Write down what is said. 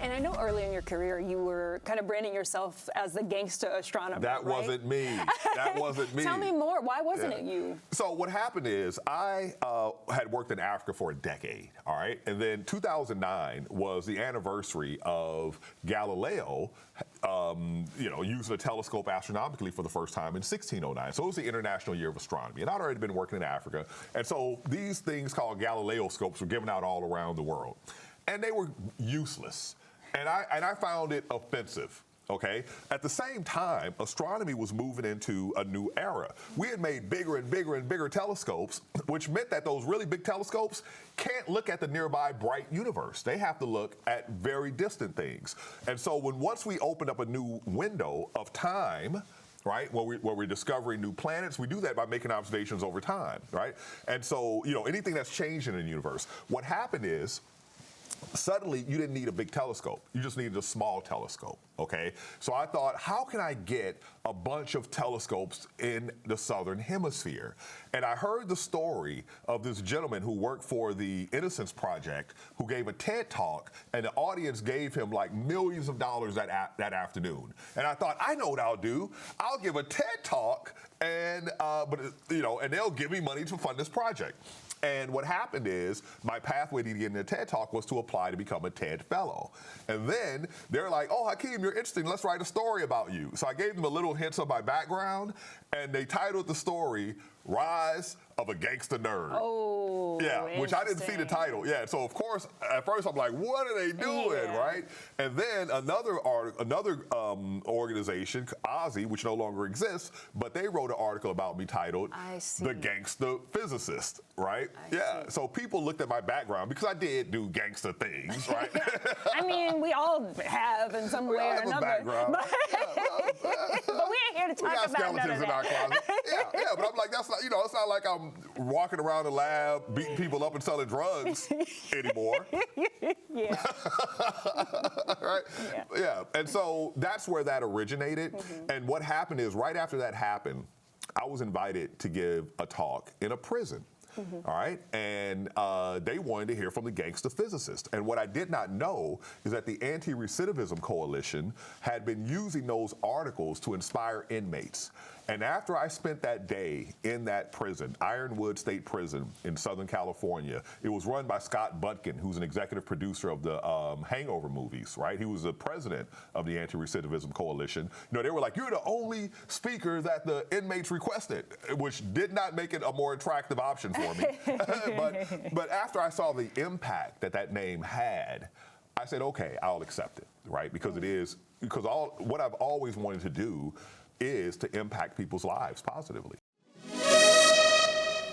And I know early in your career, you were kind of branding yourself as the Gangsta Astronomer. That right? wasn't me. That wasn't me. Tell me more. Why wasn't it you? So what happened is I had worked in Africa for a decade, all right? And then 2009 was the anniversary of Galileo, using a telescope astronomically for the first time in 1609. So it was the International Year of Astronomy. And I'd already been working in Africa. And so these things called Galileo scopes were given out all around the world. And they were useless. And I found it offensive. Okay. At the same time, astronomy was moving into a new era. We had made bigger and bigger and bigger telescopes, which meant that those really big telescopes can't look at the nearby bright universe. They have to look at very distant things. And so once we opened up a new window of time, right, where we're discovering new planets, we do that by making observations over time, right? And so, anything that's changed in the universe. What happened is, suddenly, you didn't need a big telescope. You just needed a small telescope, okay? So I thought, how can I get a bunch of telescopes in the Southern Hemisphere? And I heard the story of this gentleman who worked for the Innocence Project who gave a TED Talk, and the audience gave him like millions of dollars that afternoon. And I thought, I know what I'll do. I'll give a TED Talk, and they'll give me money to fund this project. And what happened is my pathway to get into TED Talk was to apply to become a TED Fellow. And then they're like, oh, Hakeem, you're interesting. Let's write a story about you. So I gave them a little hints of my background, and they titled the story, Rise of a Gangsta Nerd. Oh, yeah, which I didn't see the title. Yeah, so of course, at first I'm like, what are they doing, right? And then another organization, Ozzy, which no longer exists, but they wrote an article about me titled, The Gangsta Physicist, right? So people looked at my background because I did do gangsta things, right? I mean, we all have in some way or another. But we ain't here to talk about none of that. In our closet. But I'm like, that's not, it's not like I'm walking around the lab beating people up and selling drugs anymore. Right? Yeah. And so that's where that originated. And what happened is right after that happened, I was invited to give a talk in a prison. All right, and they wanted to hear from the Gangsta Physicist. And what I did not know is that the Anti-Recidivism Coalition had been using those articles to inspire inmates. And after I spent that day in that prison, Ironwood State Prison in Southern California, it was run by Scott Butkin, who's an executive producer of the Hangover movies, right? He was the president of the Anti-Recidivism Coalition. They were like, you're the only speaker that the inmates requested, which did not make it a more attractive option for me. but after I saw the impact that name had, I said, okay, I'll accept it, right? Because what I've always wanted to do is to impact people's lives positively.